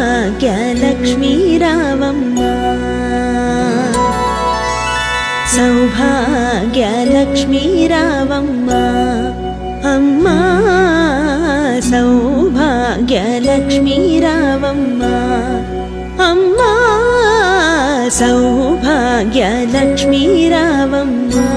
सौभाग्यलक्ष्मी रावम्मा सौभाग्यलक्ष्मी रावम्मा अम्मा सौभाग्यलक्ष्मी रावम्मा अम्मा सौभाग्यलक्ष्मी रावम्मा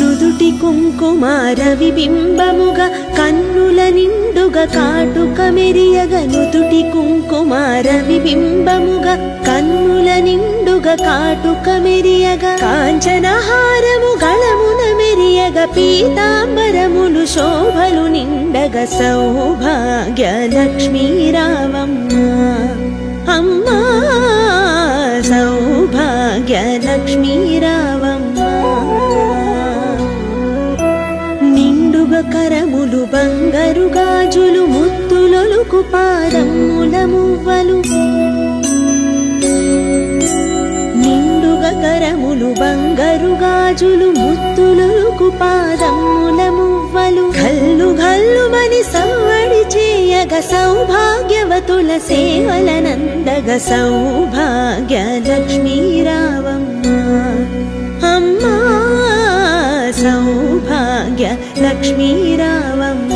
నుదుటి కుంకుమార విబింబముగ కన్నుల నిండుగ కాటుక మెరియగ నుదుటి కుంకుమార విబింబముగ కన్నుల నిండుగ కాటుక మెరియగ కాంచనహారము గళమున మెరియగ పీతాంబరములు శోభలు నిండగ సౌభాగ్యలక్ష్మీ రావమ్మ అమ్మా సౌభాగ్యలక్ష్మీ రావమ్మ కరములు బంగారు గాజులు ముత్తులొలుకు పాదముల మువ్వలు నిండుగా కరములు బంగారు గాజులు ముత్తులొలుకు పాదముల మువ్వలు గల్లు గల్లుమని సవ్వడి చేయగ సౌభాగ్యవతుల సేవలనందగ సౌభాగ్యలక్ష్మీ రావమ్మ అమ్మా సౌభాగ్యలక్ష్మీ రావమ్మ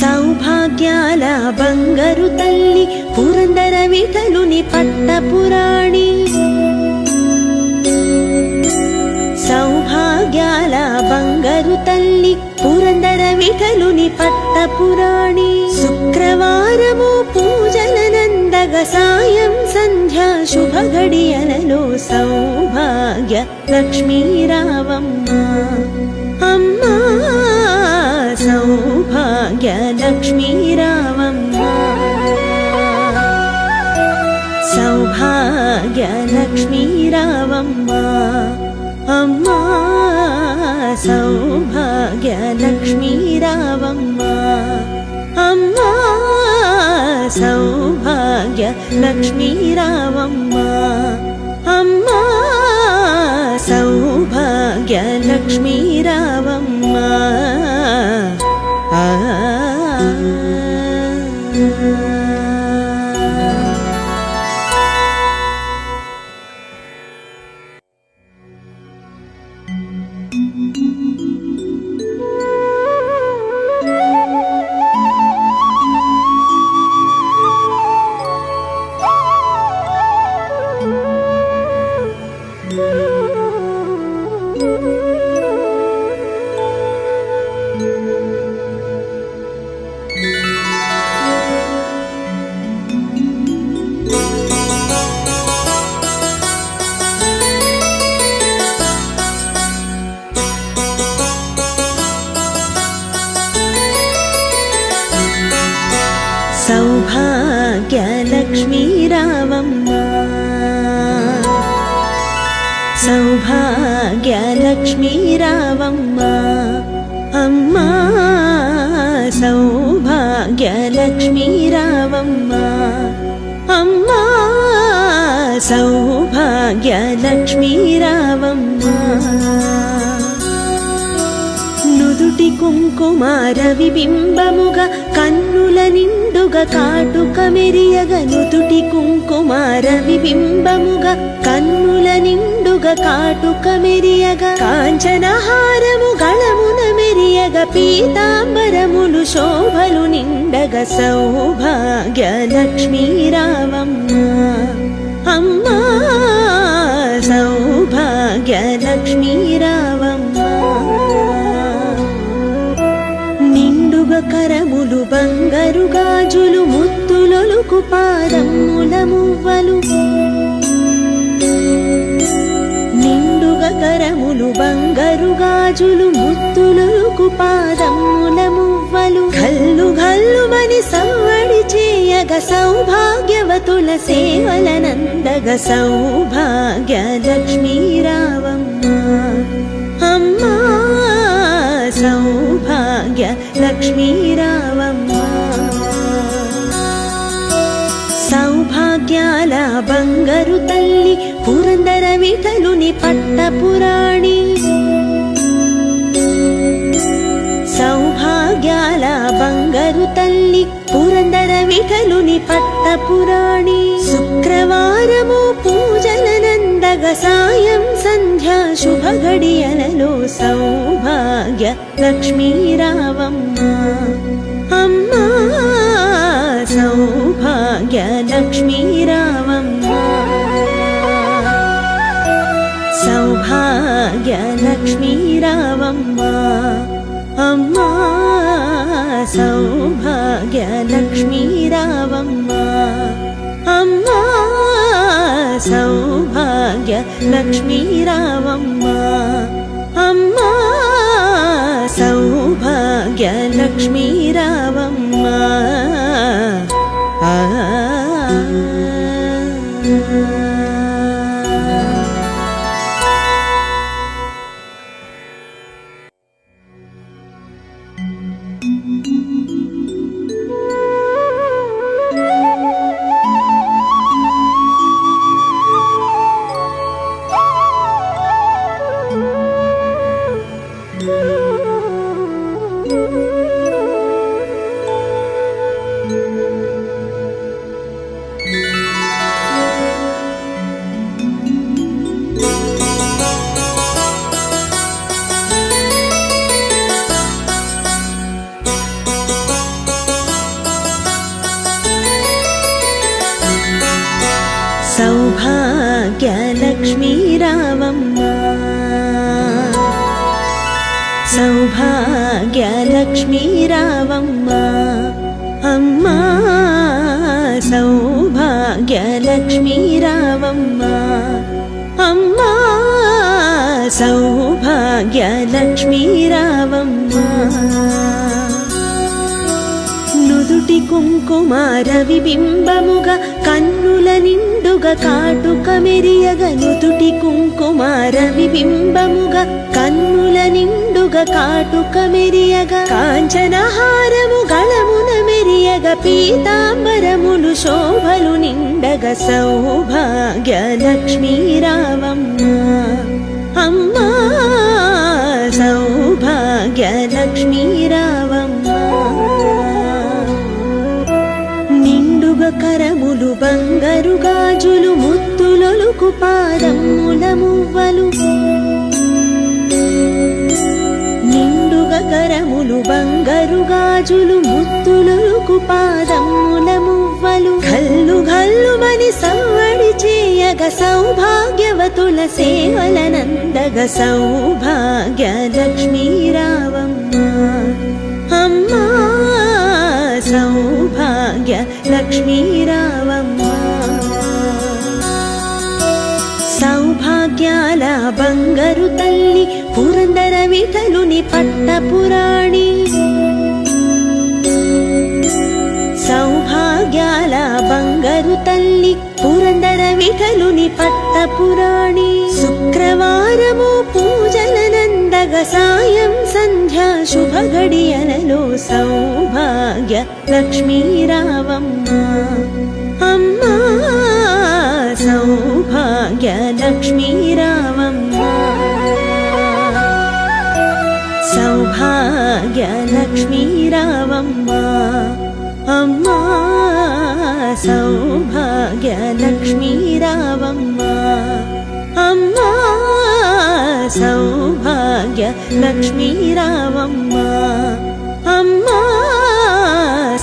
సౌభాగ్యాల బంగారు తల్లి పురందర విఠలుని పట్టపురాణి సౌభాగ్యాల బంగారు తల్లి పురందర విఠలుని పట్టపురాణి శుక్రవారము పూజలనందగ సాయం సంధ్యా శుభ గడియలలో సౌభాగ్య లక్ష్మీ రావమ్మ అమ్మా సౌభాగ్య లక్ష్మీ రావమ్మ సౌభాగ్య లక్ష్మీ రావమ్మ అమ్మా సౌభాగ్య లక్ష్మీ రావమ్మ అమ్మా సౌభాగ్య లక్ష్మీ రావమ్మ అమ్మా సౌభాగ్య లక్ష్మీ రావమ్మ సౌభాగ్యలక్ష్మీ రావమ్మ సౌభాగ్యలక్ష్మీ రావమ్మ అమ్మా సౌభాగ్యలక్ష్మీ రావమ్మ అమ్మా సౌభాగ్యలక్ష్మీ రావమ్మ నుదుటి కుంకుమార విబింబముగ కన్నుల నిండుగ కాటుక మెరియగ నుదుటి కుంకుమార విబింబముగ కన్నుల నిండుగ కాటుక మెరియగ కాంచనహారము గళమున మెరియగ పీతాంబరములు శోభలు నిండగ సౌభాగ్యలక్ష్మీ రావమ్మ అమ్మా సౌభాగ్యలక్ష్మీ రావమ్మ కరములు బంగారు గాజులు ముత్తులొలుకు పాదముల మువ్వలు నిండుగా కరములు బంగారు గాజులు ముత్తులొలుకు పాదముల మువ్వలు గల్లు గల్లుమని సవ్వడి చేయ చేయగ సౌభాగ్యవతుల సేవలనందగ సౌభాగ్య లక్ష్మీ రావమ్మ అమ్మా సౌభాగ్య లక్ష్మీ రావమ్మ సౌభాగ్యాల బంగారు తల్లి పురందర విఠలుని పట్టపురాణి సౌభాగ్యాల బంగారు తల్లి పురందర విఠలుని పట్టపురాణి శుక్రవారము పూజలనందగ సాయం సంధ్యా శుభ గడియలలో సౌభాగ్య లక్ష్మీ రావమ్మ అమ్మా సౌభాగ్య లక్ష్మీ రావమ్మ సౌభాగ్య లక్ష్మీ రావమ్మ అమ్మా సౌభాగ్య లక్ష్మీ రావమ్మ అమ్మా సౌభాగ్య లక్ష్మీ రావమ్మ అమ్మా సౌభాగ్య లక్ష్మీ రావమ్మ సౌభాగ్య లక్ష్మీ రావమ్మ సౌభాగ్య లక్ష్మీ రావమ్మ అమ్మా సౌభాగ్య లక్ష్మీ రావమ్మ అమ్మా సౌభాగ్య లక్ష్మీ రావమ్మ నుదుటి కుంకుమార విబింబముగా కన్నుల నిండుగా కాటుక మెరియగ నుదుటి కుంకుమార విబింబముగా కన్నుల నిండుగా కాటుక మెరియగ కాంచనహారము గళమున మెరియగ పీతాంబరములు శోభలు నిండగ సౌభాగ్య లక్ష్మీ రావమ్మ అమ్మా సౌభాగ్య లక్ష్మీ రావమ్మ కరములు బంగారు గాజులు ముత్తులొలుకు పాదముల మువ్వలు నిండుగా కరములు బంగారు గాజులు ముత్తులొలుకు పాదముల మువ్వలు గల్లు గల్లుమని సవ్వడి చేయగ సౌభాగ్యవతుల సేవలనందగ సౌభాగ్య లక్ష్మీ రావమ్మ అమ్మా సౌభాగ్య లక్ష్మీ రావమ్మ సౌభాగ్యాల బంగారు తల్లి పురందర విఠలుని పట్టపురాణి సౌభాగ్యాల బంగారు తల్లి పురందర విఠలుని పట్టపురాణి శుక్రవారము పూజలనందగ సాయం సంధ్యా శుభ గడియలలో సౌభాగ్య లక్ష్మీ రావమ్మ అమ్మా సౌభాగ్య లక్ష్మీ రావమ్మ సౌభాగ్య లక్ష్మీ రావమ్మ అమ్మా సౌభాగ్య లక్ష్మీ రావమ్మ అమ్మా సౌభాగ్య లక్ష్మీ రావమ్మ అమ్మా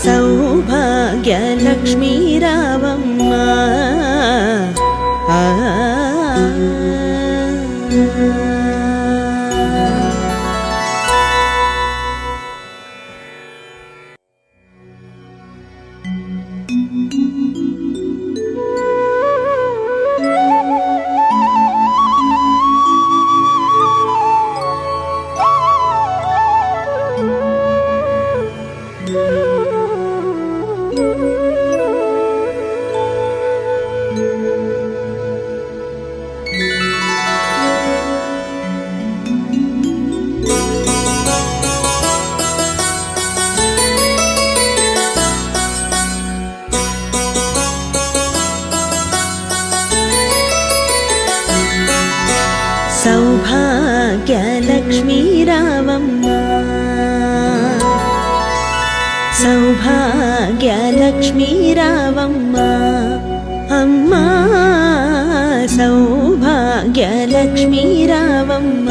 సౌభాగ్య లక్ష్మీ రావమ్మ సౌభాగ్యలక్ష్మీ రావమ్మ అమ్మా సౌభాగ్యలక్ష్మీ రావమ్మ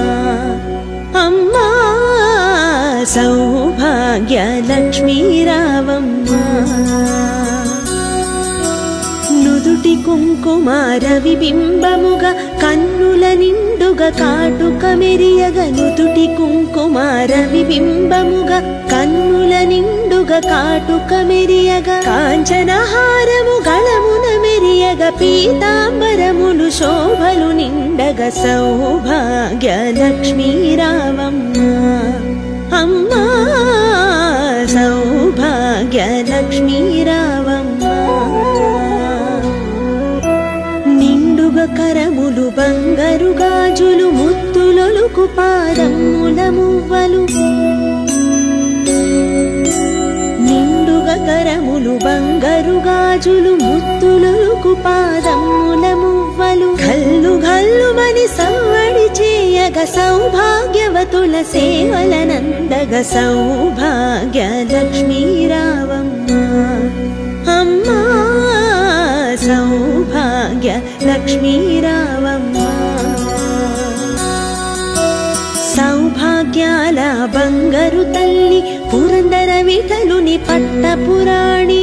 అమ్మా సౌభాగ్యలక్ష్మీ రావమ్మ నుదుటి కుంకుమార విబింబముగా కన్నుల నిండుగా కాటుక మెరియగ నుదుటి కుంకుమార విబింబముగా కన్నుల నిండుగా కాటుక మెరియగ కాంచనహారము గళమున మెరియగ పీతాంబరములు శోభలు నిండగ సౌభాగ్యలక్ష్మీ రావమ్మ అమ్మా సౌభాగ్యలక్ష్మీ రావమ్మ కరములు బంగారు గాజులు ముత్తులొలుకు పాదముల మువ్వలు నిండుగా కరములు బంగారు గాజులు ముత్తులొలుకు పాదముల మువ్వలు గల్లు గల్లుమని సవ్వడి చేయగ సౌభాగ్యవతుల సేవలనందగ సౌభాగ్యలక్ష్మీ రావమ్మ అమ్మా సౌభాగ్యలక్ష్మీ రావమ్మ సౌభాగ్యాల బంగారు తల్లి పురందర విఠలుని పట్టపురాణి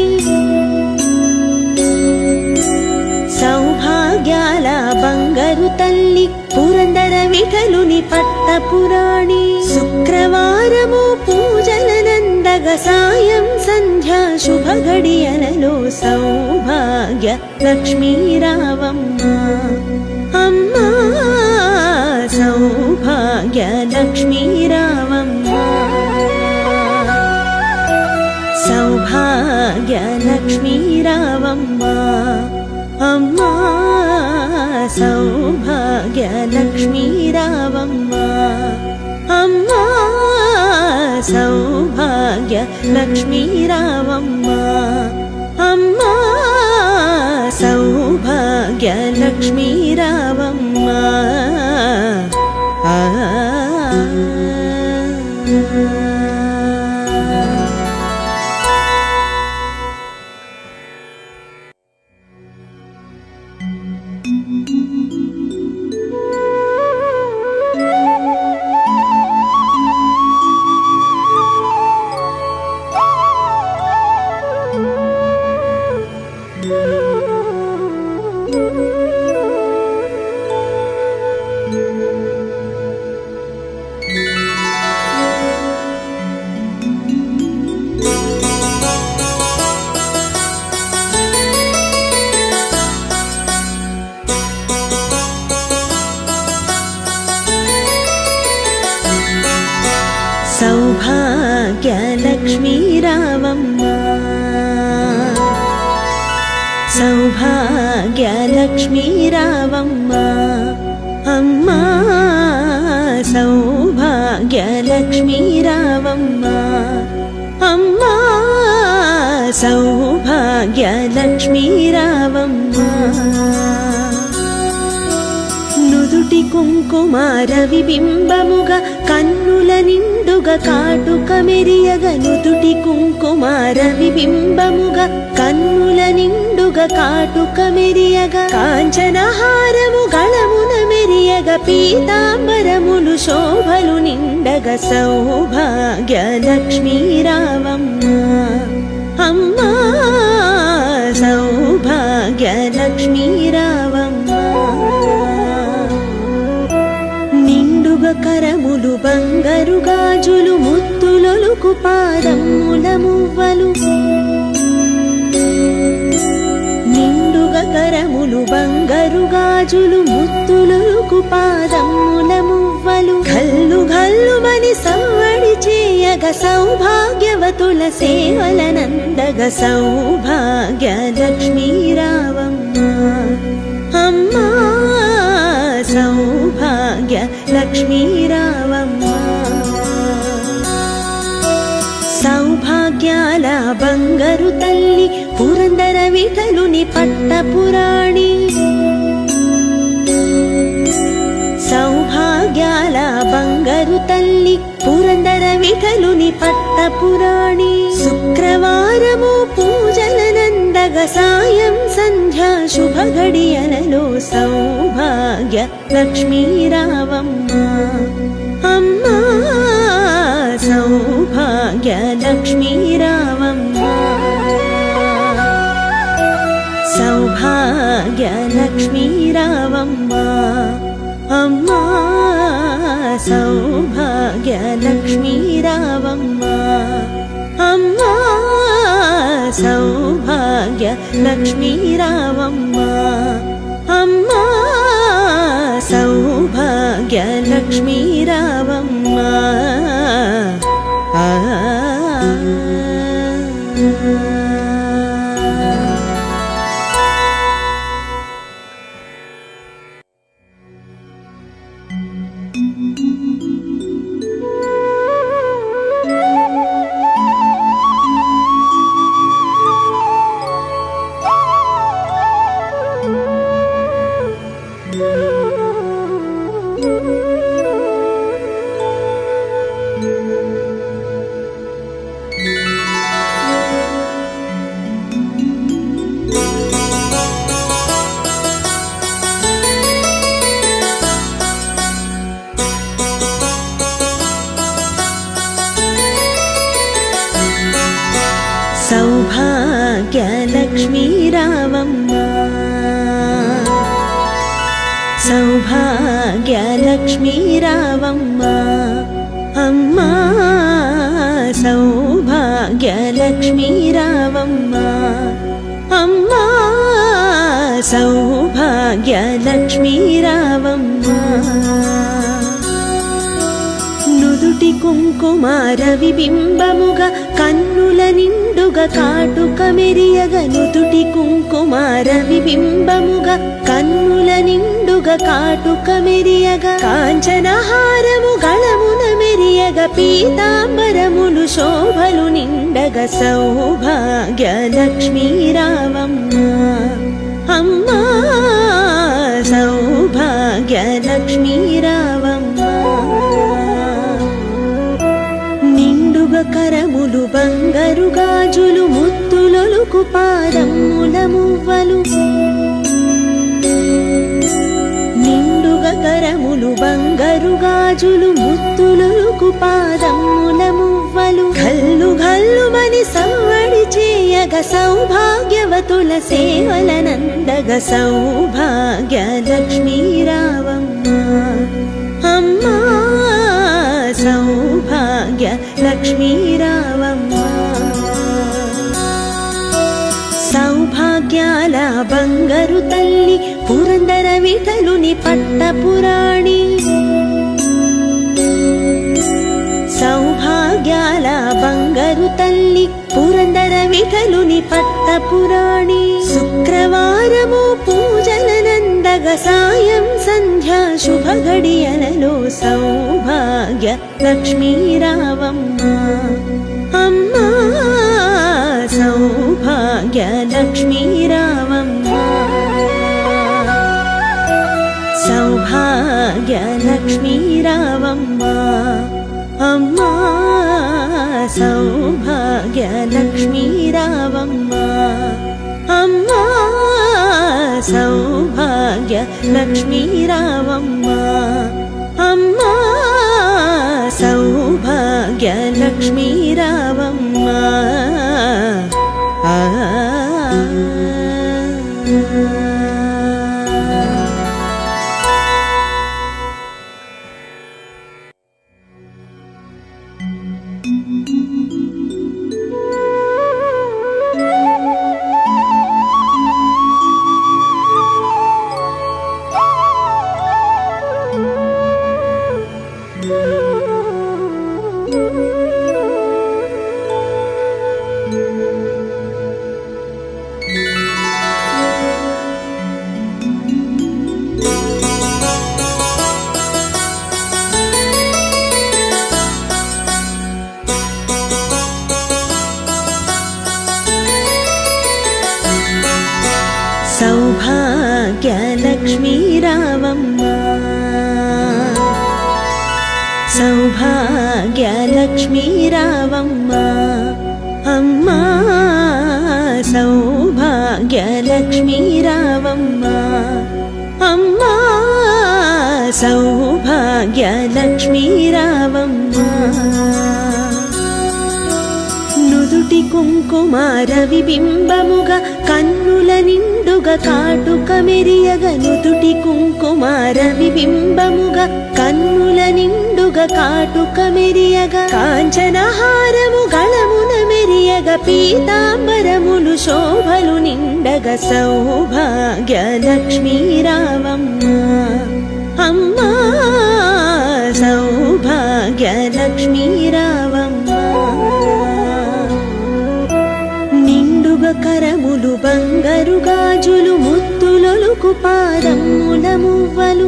సౌభాగ్యాల బంగారు తల్లి పురందర విఠలుని పట్టపురాణి శుక్రవారము పూజలనందగ సాయం సంధ్యా శుభ గడియలలో సౌభాగ్యలక్ష్మీ రావమ్మ అమ్మా సౌభాగ్యలక్ష్మీ రావమ్మ సౌభాగ్యలక్ష్మీ రావమ్మ అమ్మా సౌభాగ్యలక్ష్మీ రావమ్మ అమ్మా సౌభాగ్యలక్ష్మీ రావమ్మ అమ్మా సౌభాగ్యలక్ష్మీ రావమ్మ సౌభాగ్యలక్ష్మీ రావమ్మ సౌభాగ్యలక్ష్మీ రావమ్మ అమ్మా సౌభాగ్యలక్ష్మీ రావమ్మ అమ్మా సౌభాగ్యలక్ష్మీ రావమ్మ నుదుటి కుంకుమార విబింబముగా కన్నుల నిండుగా కాటుక మెరియగ నుదుటి కుంకుమార విబింబముగా కన్నుల నిండుగా కాటుక మెరియగ కాంచనహారము గళమున మెరియగ పీతాంబరములు శోభలు నిండగ సౌభాగ్యలక్ష్మీ రావమ్మ అమ్మా సౌభాగ్యలక్ష్మీ రావమ్మ కరములు బంగారు గాజులు ముత్తులొలుకు పాదముల మువ్వలు నిండుగా కరములు బంగారు గాజులు ముత్తులొలుకు పాదముల మువ్వలు గల్లు గల్లుమని సవ్వడి చేయగ సౌభాగ్యవతుల సేవలనందగ సౌభాగ్యలక్ష్మీ రావమ్మ అమ్మా సౌభాగ్యలక్ష్మీ రావమ్మ సౌభాగ్యాల బంగారు తల్లి పురందర విఠలుని పట్టపురాణి సౌభాగ్యాల బంగారు తల్లి పురందర విఠలుని పట్టపురాణి శుక్రవారం శుక్రవారము పూజలనందగ సాయం సంధ్యా శుభ గడియలలో సౌభాగ్య లక్ష్మీ రావమ్మ అమ్మా సౌభాగ్య లక్ష్మీ రావమ్మ సౌభాగ్య లక్ష్మీ రావమ్మ అమ్మా సౌభాగ్య లక్ష్మీ రావమ్మ అమ్మా సౌభాగ్య లక్ష్మీ రావమ్మ అమ్మా సౌభాగ్య లక్ష్మీ రావమ్మ సౌభాగ్య లక్ష్మీ రావమ్మ సౌభాగ్య లక్ష్మీ రావమ్మ అమ్మా సౌభాగ్య లక్ష్మీ రావమ్మ అమ్మా సౌభాగ్య లక్ష్మీ రావమ్మ నుదుటి కుంకుమార విబింబముగా కన్నుల నిండుగా కాటుక మెరియగ నుదుటి కుంకుమార విబింబముగా కన్నుల నిండుగా కాటుక మెరియగ కాంచనహారము గళమున మెరియగ పీతాంబరములు శోభలు నిండగ సౌభాగ్య లక్ష్మీ రావమ్మ అమ్మా సౌభాగ్య లక్ష్మీ రావమ్మ కరములు బంగారు గాజులు ముత్తులొలుకు పాదముల మువ్వలు నిండుగా కరములు బంగారు గాజులు ముత్తులొలుకు పాదముల మువ్వలు గల్లు గల్లుమని సవ్వడి చేయగ సౌభాగ్యవతుల సేవలనందగ సౌభాగ్య లక్ష్మీ రావమ్మ అమ్మా సౌభాగ్య లక్ష్మీ రావమ్మ సౌభాగ్యాల బంగారు తల్లి పురందర విఠలుని పట్టపురాణి సౌభాగ్యాల బంగారు తల్లి పురందర విఠలుని పట్టపురాణి శుక్రవారము పూజలనందగ సాయం సంధ్యా శుభ గడియలలో సౌభాగ్య లక్ష్మీ రావమ్మ అమ్మా సౌభాగ్య లక్ష్మీ రావమ్మ సౌభాగ్య లక్ష్మీ రావమ్మ అమ్మా సౌభాగ్య లక్ష్మీ రావమ్మ అమ్మా సౌభాగ్య లక్ష్మీ రావమ్మ అమ్మా సౌభాగ్య లక్ష్మీ రావమ్మ సౌభాగ్య లక్ష్మీ రావమ్మ సౌభాగ్య లక్ష్మీ రావమ్మ అమ్మా సౌభాగ్య లక్ష్మీ రావమ్మ నుదుటి కుంకుమ రవిబింబముగా కన్నుల నిండుగా కాటుక మెరియగ నుదుటి కుంకుమ రవిబింబముగా కన్నుల నిండుగా కాటుక మెరియగ కాంచనహారము గళమున మెరియగ పీతాంబరములు శోభలు నిండగ సౌభాగ్య లక్ష్మీ రావమ్మ అమ్మా సౌభాగ్య లక్ష్మీ రావమ్మ కరములు బంగారు గాజులు ముత్తులొలుకు పాదముల మువ్వలు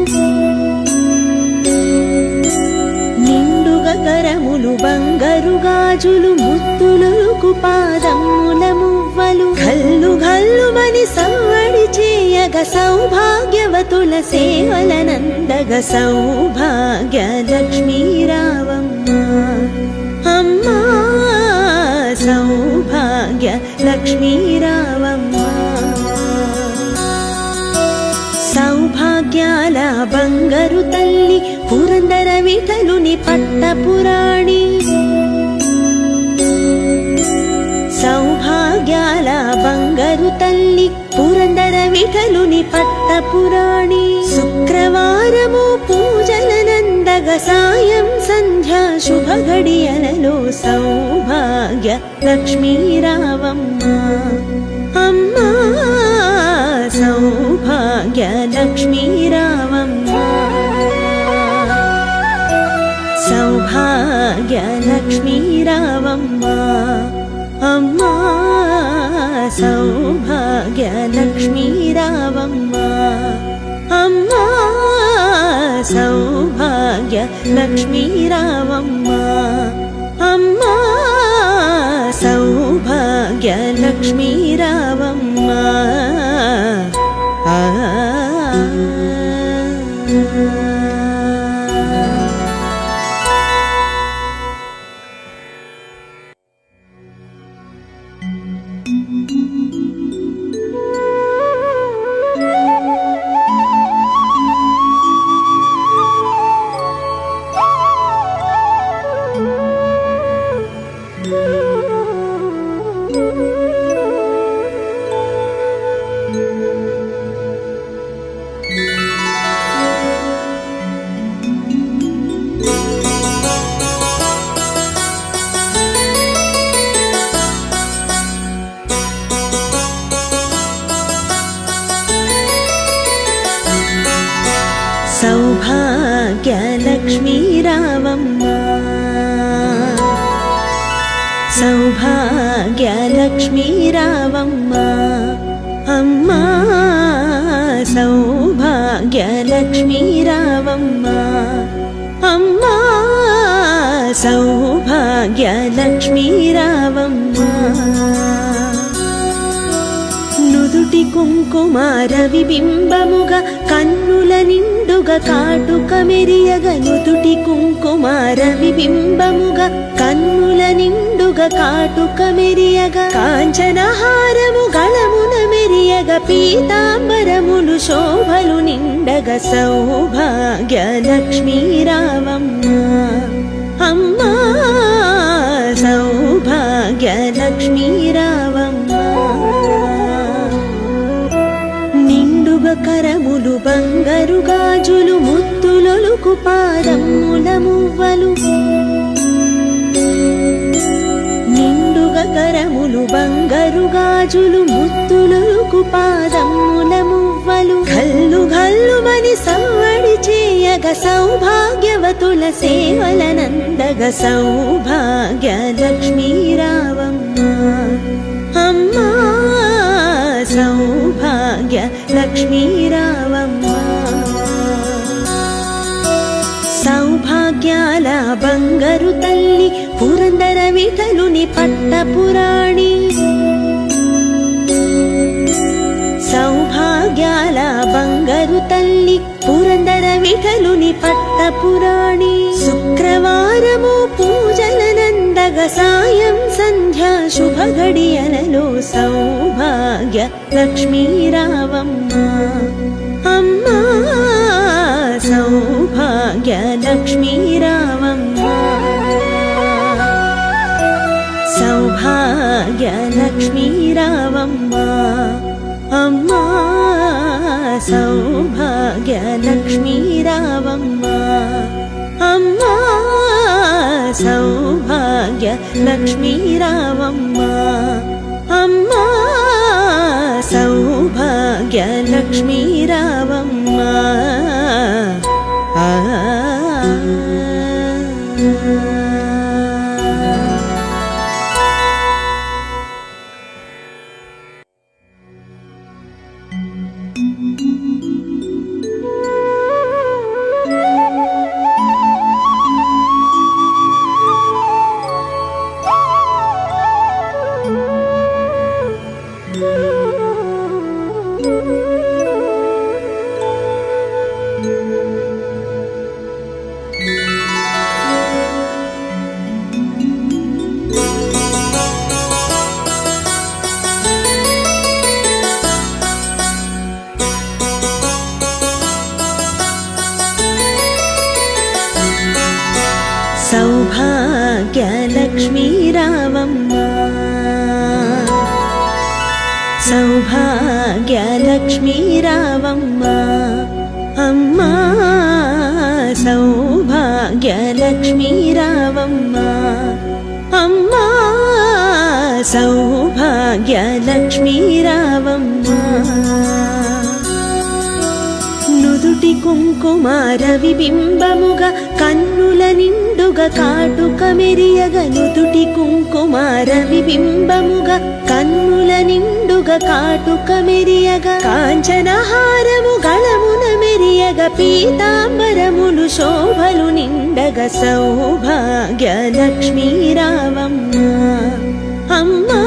నిండుగా కరములు బంగారు గాజులు ముత్తులొలుకు పాదముల మువ్వలు గల్లు గల్లుమని సవ్వడి చేయగ సౌభాగ్యవతుల సేవలనందగ సౌభాగ్య లక్ష్మీ రావమ్మ అమ్మా సౌభాగ్య లక్ష్మీ రావమ్మ సౌభాగ్యాల బంగారు తల్లి పురందర విఠలుని పట్టపురాణి సౌభాగ్యాల బంగారు తల్లి పురందర విఠలుని పట్టపురాణి శుక్రవారము పూజలనందగ సాయం సంధ్యా శుభ గడియలలో సౌభాగ్య లక్ష్మీ రావమ్మ అమ్మా సౌభాగ్య లక్ష్మీ రావమ్మ సౌభాగ్య లక్ష్మీ రావమ్మ అమ్మా సౌభాగ్య లక్ష్మీ రావమ్మ అమ్మా సౌభాగ్య లక్ష్మీ రావమ్మ అమ్మా సౌభాగ్య లక్ష్మీ రావమ్మ సౌభాగ్య లక్ష్మీ రావమ్మ సౌభాగ్య లక్ష్మీ రావమ్మ అమ్మా సౌభాగ్య లక్ష్మీ రావమ్మ అమ్మా సౌభాగ్య లక్ష్మీ రావమ్మ నుదుటి కుంకుమ రవిబింబముగా కన్నుల నిండుగా కాటుక మెరియగ నుదుటి కుంకుమ రవిబింబముగా కన్నుల నిండుగా కాటుక మెరియగ కాంచనహారము గళమున మెరియగ పీతాంబరములు శోభలు నిండగ సౌభాగ్య లక్ష్మీ రావమ్మ అమ్మా సౌభాగ్య లక్ష్మీ రావమ్మ కరములు బంగారు గాజులు ముత్తులొలుకు పాదముల మువ్వలు నిండుగా కరములు బంగారు గాజులు ముత్తులొలుకు పాదముల మువ్వలు గల్లు గల్లుమని సవ్వడి చేయగ సౌభాగ్యవతుల సేవలనందగ సౌభాగ్య లక్ష్మీ రావమ్మ అమ్మా సౌభాగ్య లక్ష్మీ రావమ్మ సౌభాగ్యాల బంగారు తల్లి పురందర విఠలుని పట్టపురాణి సౌభాగ్యాల బంగారు తల్లి పురందర విఠలుని పట్టపురాణి శుక్రవారము పూజలనందగ సాయం సంధ్యా శుభ గడియలలో సౌభాగ్య లక్ష్మీ రావమ్మ అమ్మా సౌ సౌభాగ్యలక్ష్మీ రావమ్మ అమ్మా సౌభాగ్యలక్ష్మీ రావమ్మ అమ్మా సౌభాగ్యలక్ష్మీ రావమ్మ అమ్మా సౌభాగ్యలక్ష్మీ రావమ్మ సౌభాగ్యలక్ష్మీ రావమ్మ సౌభాగ్యలక్ష్మీ రావమ్మ అమ్మా సౌభాగ్యలక్ష్మీ రావమ్మ అమ్మా సౌభాగ్యలక్ష్మీ రావమ్మ నుదుటి కుంకుమార విబింబముగా కన్నుల నిండుగా కాటుక మెరియగ నుదుటి కుంకుమార విబింబముగా కన్నుల నిండుగా కాటుక మెరియగ కాంచనహారము గళమున మెరియగ పీతాంబరములు శోభలు నిండగ సౌభాగ్యలక్ష్మీ రావమ్మ అమ్మా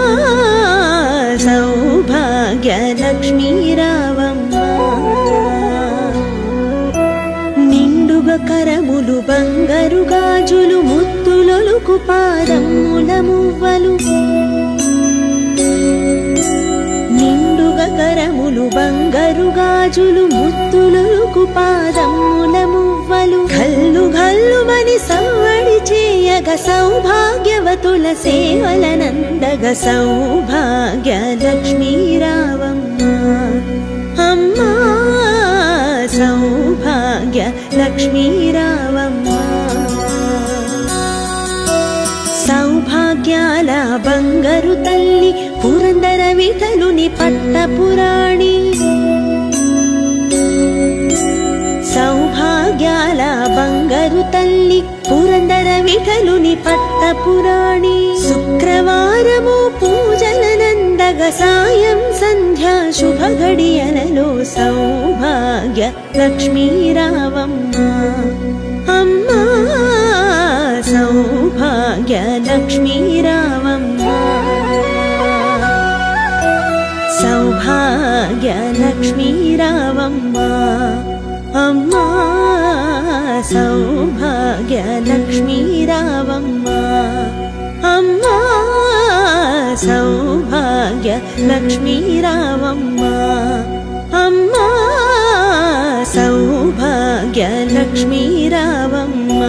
సౌభాగ్యలక్ష్మీ రావమ్మ కరములు బంగారు గాజులు ముత్తులొలుకు పాదముల మువ్వలు నిండుగా కరములు బంగారు గాజులు ముత్తులొలుకు పాదముల మువ్వలు గల్లు గల్లుమని సవ్వడి చేయగ సౌభాగ్యవతుల సేవలనందగ సౌభాగ్యలక్ష్మీ రావమ్మ అమ్మా సౌభాగ్యలక్ష్మీ రావమ్మ సౌభాగ్యాల బంగారు తల్లి పురందర విఠలుని పట్టపురాణి సౌభాగ్యాల బంగారు తల్లి పురందర విఠలుని పట్టపురాణి శుక్రవారము పూజలనందగ సాయం సంధ్యా శుభ గడియలలో సౌభాగ్యలక్ష్మీ రావమ్మ అమ్మా సౌభాగ్యలక్ష్మీ రావమ్మ సౌభాగ్యలక్ష్మీ రావమ్మ అమ్మా సౌభాగ్యలక్ష్మీ రావమ్మ అమ్మా సౌభాగ్యలక్ష్మీ రావమ్మ అమ్మా సౌభాగ్యలక్ష్మీ రావమ్మ